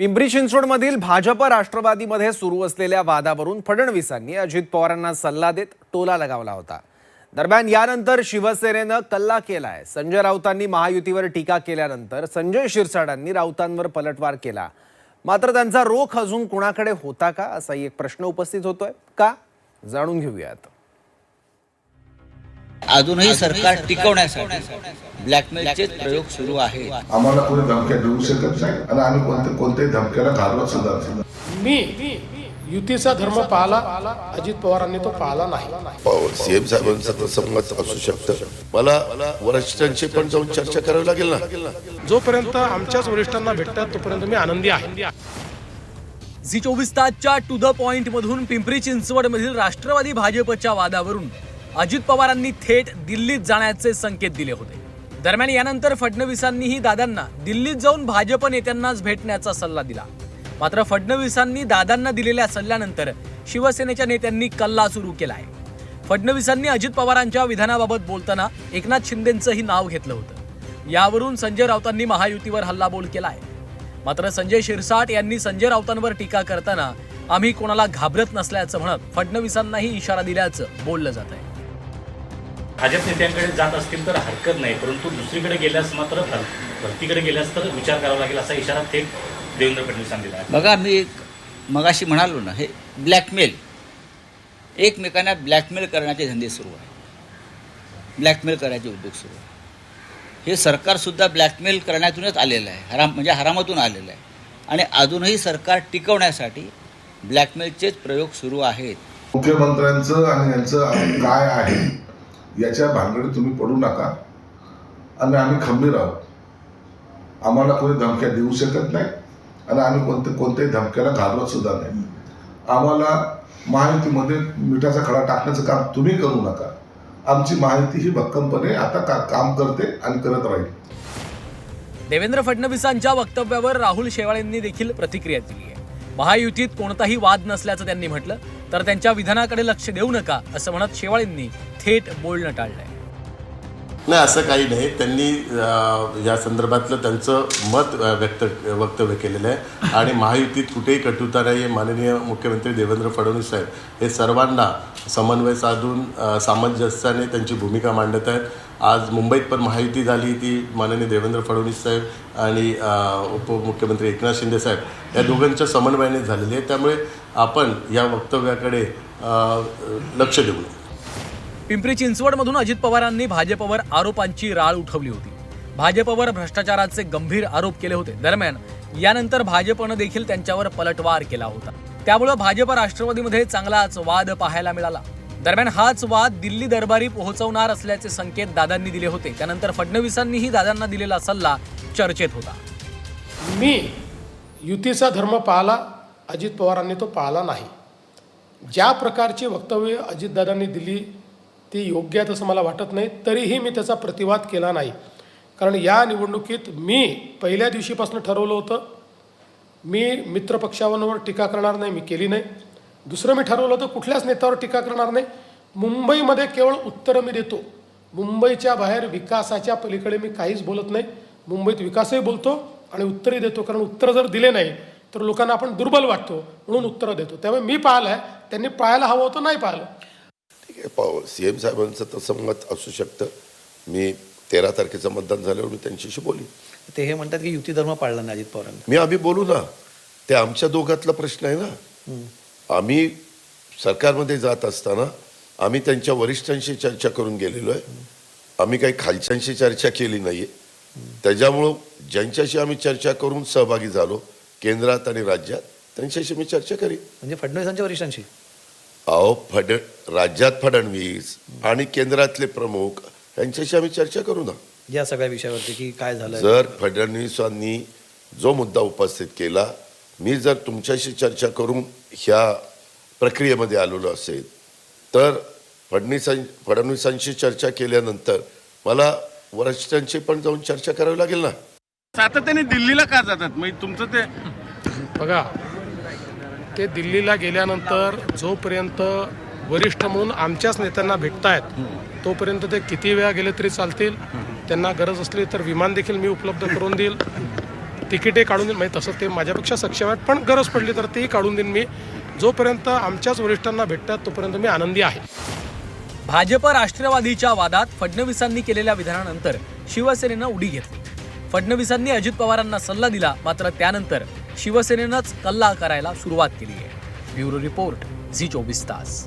पिंपरी चिंचवडमधील भाजप राष्ट्रवादीमध्ये सुरू असलेल्या वादावरून फडणवीसांनी अजित पवारांना सल्ला देत टोला लगावला होता। दरम्यान यानंतर शिवसेनेनं कल्ला केलाय। संजय राऊतांनी महायुतीवर टीका केल्यानंतर संजय शिरसाटांनी राऊतांवर पलटवार केला। मात्र त्यांचा रोख अजून कुणाकडे होता का असा एक प्रश्न उपस्थित होतोय का, जाणून घेऊयात। अजूनही सरकार टिकवण्यासाठी ब्लॅकमेलचे प्रयोग सुरू आहेत। आम्हाला कोणी धमक्या देऊ शकत नाही आणि आम्ही कोणत्याही धमक्याला घाबरत सुद्धा नाही। मी युतीचा धर्म पाळला, अजित पवारांनी तो पाळला नाही। सीएम साहेबांचं तसं मत असू शकतं। मला वरिष्ठांशी पण जाऊन चर्चा करावी लागेल ना। जोपर्यंत आमच्याच वरिष्ठांना भेटतात तोपर्यंत मी आनंदी आहे। झी24 तासच्या टू द पॉइंट मधून पिंपरी चिंचवडमधील राष्ट्रवादी भाजपच्या वादावरून अजित पवारांनी थेट दिल्लीत जाण्याचे संकेत दिले होते। दरम्यान यानंतर फडणवीसांनीही दादांना दिल्लीत जाऊन भाजप नेत्यांनाच भेटण्याचा सल्ला दिला। मात्र फडणवीसांनी दादांना दिलेल्या सल्ल्यानंतर शिवसेनेच्या नेत्यांनी कल्ला सुरू केलाय। फडणवीसांनी अजित पवारांच्या विधानाबाबत बोलताना एकनाथ शिंदेंचंही नाव घेतलं होतं। यावरून संजय राऊतांनी महायुतीवर हल्लाबोल केलाय। मात्र संजय शिरसाट यांनी संजय राऊतांवर टीका करताना आम्ही कोणाला घाबरत नसल्याचं म्हणत फडणवीसांनाही इशारा दिल्याचं बोललं जात आहे। भाजप नेत्यांकडे जात असतील तर हरकत नाही, परंतु दुसरीकडे गेल्यास मात्र भरतीकडे गेल्यास तर विचार करावा लागेल असा इशारा थेट देवेंद्र फडणवीसांनी दिला आहे। बघा, मी मगाशी म्हणालो ना, हे ब्लॅकमेल, एकमेकांना ब्लॅकमेल करण्याचे धंदे सुरू आहे, ब्लॅकमेल करायचे उद्योग सुरू आहे। हे सरकारसुद्धा ब्लॅकमेल करण्यातूनच आलेलं आहे, हरामातून आलेलं आहे आणि अजूनही सरकार टिकवण्यासाठी ब्लॅकमेलचेच प्रयोग सुरू आहेत। मुख्यमंत्र्यांचं आणि यांचं काय आहे याच्या भानगडीत तुम्ही पडू नका आणि आम्ही खंबीर आहोत। आम्हाला कोणी धमक्या देऊ शकत नाही आणि आम्ही कोणत्याही धमक्याला घाबरत सुद्धा नाही। आम्हाला महायुतीमध्ये मिठाचा खडा टाकण्याचं काम तुम्ही करू नका। आमची माहिती ही भक्कमपणे आता काम करते आणि करत राहील। देवेंद्र फडणवीसांच्या वक्तव्यावर राहुल शेवाळेंनी देखील प्रतिक्रिया दिली आहे। महायुतीत कोणताही वाद नसल्याचं त्यांनी म्हटलं, तर त्यांच्या विधानाकडे लक्ष देऊ नका असं म्हणत शेवाळेंनी थेट बोलणं टाळलंय। नाही, असं काही नाही। त्यांनी या संदर्भातलं त्यांचं मत वक्तव्य केलेलं आहे आणि महायुतीत कुठेही कटुता नाही। माननीय मुख्यमंत्री देवेंद्र फडणवीस साहेब हे सर्वांना समन्वय साधून सामंजस्याने त्यांची भूमिका मांडत आहेत। आज मुंबईत पण महायुती झाली, ती माननीय देवेंद्र फडणवीस साहेब आणि उपमुख्यमंत्री एकनाथ शिंदे साहेब या दोघांच्या समन्वयाने झालेली आहे। त्यामुळे आपण या वक्तव्याकडे लक्ष देऊ नये। पिंपरी चिंचवडमधून अजित पवारांनी भाजपवर आरोपांची राळ उठवली होती। भाजपवर भ्रष्टाचाराचे गंभीर आरोप केले होते। दरम्यान यानंतर भाजपनं देखील त्यांच्यावर पलटवार केला होता। त्यामुळे भाजप राष्ट्रवादीमध्ये चांगलाच वाद पाहायला मिळाला। दरम्यान हाच वाद दिल्ली दरबारी पोहोचवणार असल्याचे संकेत दादांनी दिले होते। त्यानंतर फडणवीसांनीही दादांना दिलेला सल्ला चर्चेत होता। मी युतीचा धर्म पाळला, अजित पवारांनी तो पाळला नाही। ज्या प्रकारची वक्तव्य अजितदादांनी दिली ती योग्य आहे असं मला वाटत नाही, तरीही मी त्याचा प्रतिवाद केला नाही। कारण या निवडणुकीत मी पहिल्या दिवशीपासून ठरवलं होतं, मी मित्रपक्षांवर टीका करणार नाही, मी केली नाही। दुसरं मी ठरवलं होतं, कुठल्याच नेत्यावर टीका करणार नाही। मुंबईमध्ये केवळ उत्तरं मी देतो, मुंबईच्या बाहेर विकासाच्या पलीकडे मी काहीच बोलत नाही। मुंबईत विकासही बोलतो आणि उत्तरही देतो, कारण उत्तरं जर दिले नाही तर लोकांना आपण दुर्बल वाटतो, म्हणून उत्तरं देतो। त्यामुळे मी पाळलं आहे, त्यांनी पाळायला हवं होतं, नाही पाळलं। सीएम साहेबांचं तसं मत असू शकतं। मी 13 तारखेचं मतदान झाल्यावर मी त्यांच्याशी बोली। ते हे म्हणतात की युती धर्म पाळला नाही अजित पवारांनी। आम्ही बोलू ना, ते आमच्या दोघातला प्रश्न आहे ना। आम्ही सरकारमध्ये जात असताना आम्ही त्यांच्या वरिष्ठांशी चर्चा करून गेलेलो आहे। आम्ही काही खालच्यांशी चर्चा केली नाहीये। त्याच्यामुळं ज्यांच्याशी आम्ही चर्चा करून सहभागी झालो केंद्रात आणि राज्यात, त्यांच्याशी मी चर्चा करीन। म्हणजे फडणवीसांच्या वरिष्ठांशी? राज्यात फडणवीस आणि केंद्रातले प्रमुख यांच्याशी आम्ही चर्चा करू ना या सगळ्या विषयावरती की काय झालं। जर फडणवीसांनी जो मुद्दा उपस्थित केला, मी जर तुमच्याशी चर्चा करून ह्या प्रक्रियेमध्ये आलेलो असेल तर फडणवीसांशी चर्चा केल्यानंतर मला वरिष्ठांशी पण जाऊन चर्चा करावी लागेल ना। सातत्याने दिल्लीला का जातात? म्हणजे तुमचं ते बघा, ते दिल्लीला गेल्यानंतर जोपर्यंत वरिष्ठ म्हणून आमच्याच नेत्यांना भेटतायत तोपर्यंत ते किती वेळा गेले तरी चालतील। त्यांना गरज असली तर विमान देखील मी उपलब्ध करून देईल। तिकीटही काढून देईन, म्हणजे तसं ते माझ्यापेक्षा सक्षम आहेत, पण गरज पडली तर तेही काढून देईन मी. जोपर्यंत आमच्याच वरिष्ठांना भेटतात तोपर्यंत मी आनंदी आहे. भाजप राष्ट्रवादीच्या वादात फडणवीसांनी केलेल्या विधानानंतर शिवसेनेनं उडी घेतली. फडणवीसांनी अजित पवारांना सल्ला दिला, मात्र त्यानंतर शिवसेनेनंच कल्ला करायला सुरुवात केली आहे. ब्युरो रिपोर्ट, झी 24 तास.